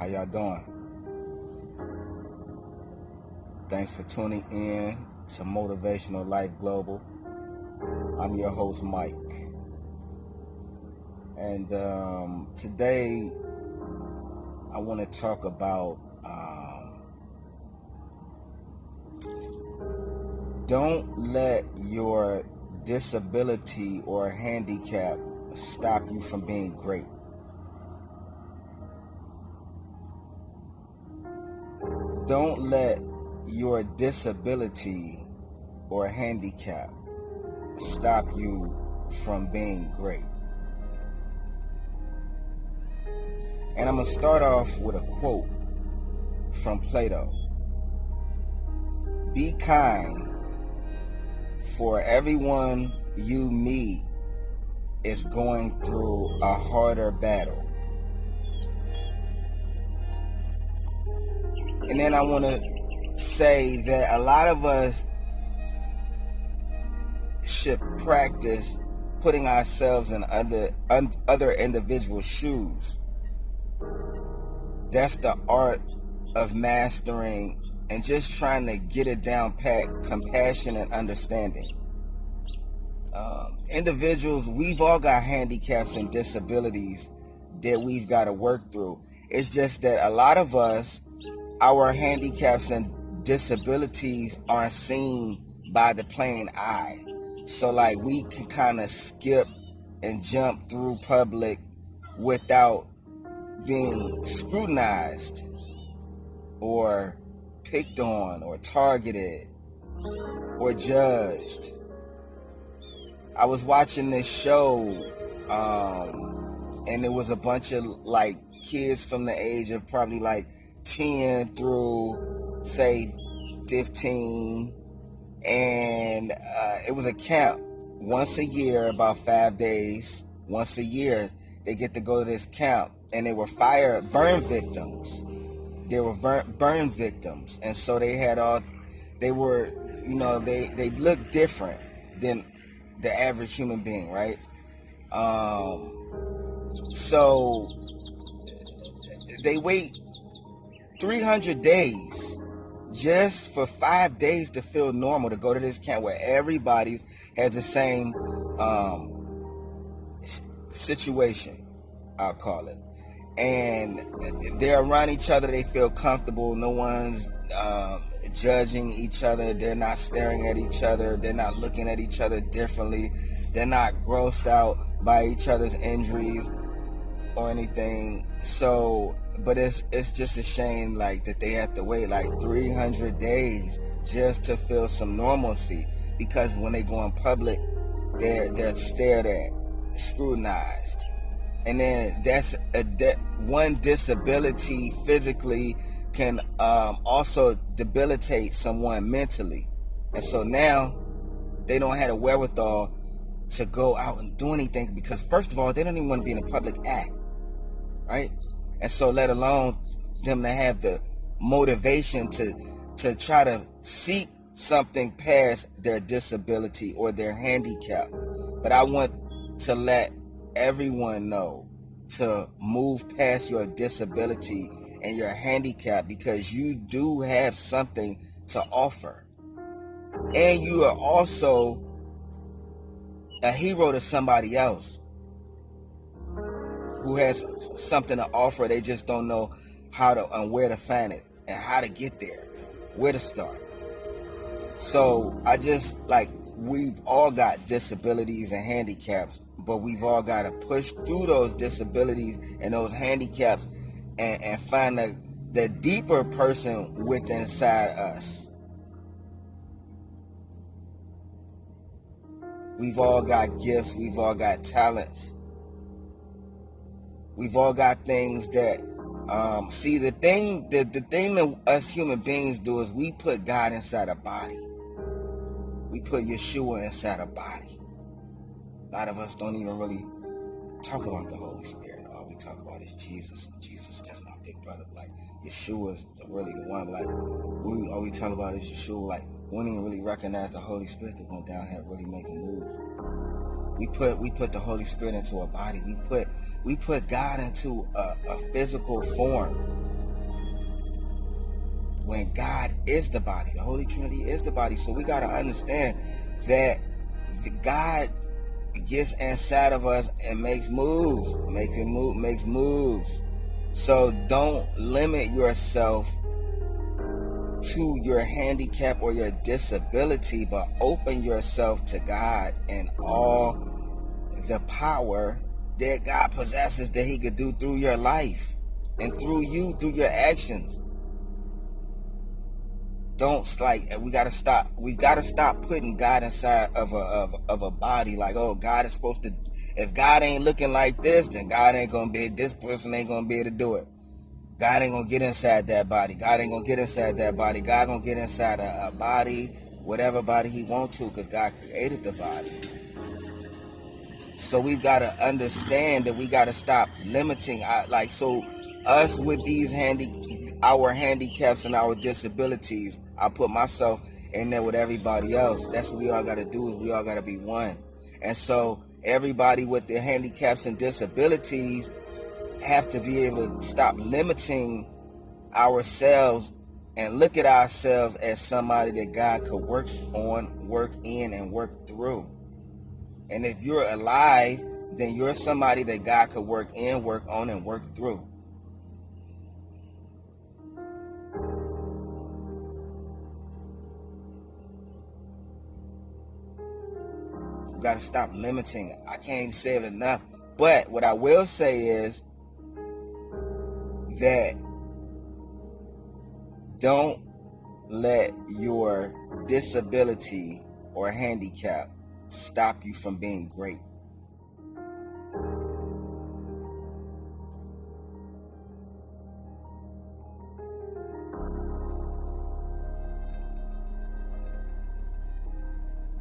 How y'all doing? Thanks for tuning in to Motivational Life Global. I'm your host, Mike. And today I want to talk about don't let your disability or handicap stop you from being great. Don't let your disability or handicap stop you from being great. And I'm going to start off with a quote from Plato. Be kind, for everyone you meet is going through a harder battle. And then I want to say that a lot of us should practice putting ourselves in other individuals' shoes. That's the art of mastering and just trying to get it down pat, compassion and understanding. Individuals, we've all got handicaps and disabilities that we've got to work through. It's just that a lot of us, our handicaps and disabilities aren't seen by the plain eye. So like we can kind of skip and jump through public without being scrutinized or picked on or targeted or judged. I was watching this show and it was a bunch of like kids from the age of probably like 10 through say 15, and it was a camp once a year, about 5 days. Once a year they get to go to this camp, and they were burn victims. They were burn victims, and so they looked different than the average human being, right? So they wait 300 days just for 5 days to feel normal, to go to this camp where everybody has the same situation, I'll call it. And they're around each other, they feel comfortable, no one's judging each other, they're not staring at each other, they're not looking at each other differently, they're not grossed out by each other's injuries or anything. So, but it's just a shame like that they have to wait like 300 days just to feel some normalcy, because when they go in public, they're stared at, scrutinized. And then that one disability physically can also debilitate someone mentally. And so now they don't have the wherewithal to go out and do anything, because first of all, they don't even want to be in a public act, right? And so let alone them to have the motivation to try to seek something past their disability or their handicap. But I want to let everyone know to move past your disability and your handicap, because you do have something to offer. And you are also a hero to somebody else who has something to offer. They just don't know how to and where to find it and how to get there, where to start. So I just we've all got disabilities and handicaps, but we've all got to push through those disabilities and those handicaps and find the deeper person within inside us. We've all got gifts, we've all got talents. We've all got things that the thing that us human beings do is we put God inside a body. We put Yeshua inside a body. A lot of us don't even really talk about the Holy Spirit. All we talk about is Jesus, and Jesus, that's my big brother. Like, Yeshua is really the one. Like, all we talk about is Yeshua. Like, we don't even really recognize the Holy Spirit that went down here really making moves. We put the Holy Spirit into a body. We put God into a physical form. when God is the body. The Holy Trinity is the body. So we got to understand that God gets inside of us and makes moves. Makes moves. So don't limit yourself to your handicap or your disability, but open yourself to God and all the power that God possesses, that he could do through your life and through you, through your actions. We gotta stop putting God inside of a body. Like, oh, God is supposed to, if God ain't looking like this, then God ain't gonna be, this person ain't gonna be able to do it. God ain't gonna get inside that body. God ain't gonna get inside that body. God gonna get inside a body, whatever body he wants to, because God created the body. So we've got to understand that we got to stop limiting. Us with our handicaps and our disabilities, I put myself in there with everybody else. That's what we all got to do, is we all got to be one. And so everybody with their handicaps and disabilities have to be able to stop limiting ourselves and look at ourselves as somebody that God could work on, work in, and work through. And if you're alive, then you're somebody that God could work in, work on, and work through. You got to stop limiting. I can't say it enough. But what I will say is that don't let your disability or handicap stop you from being great.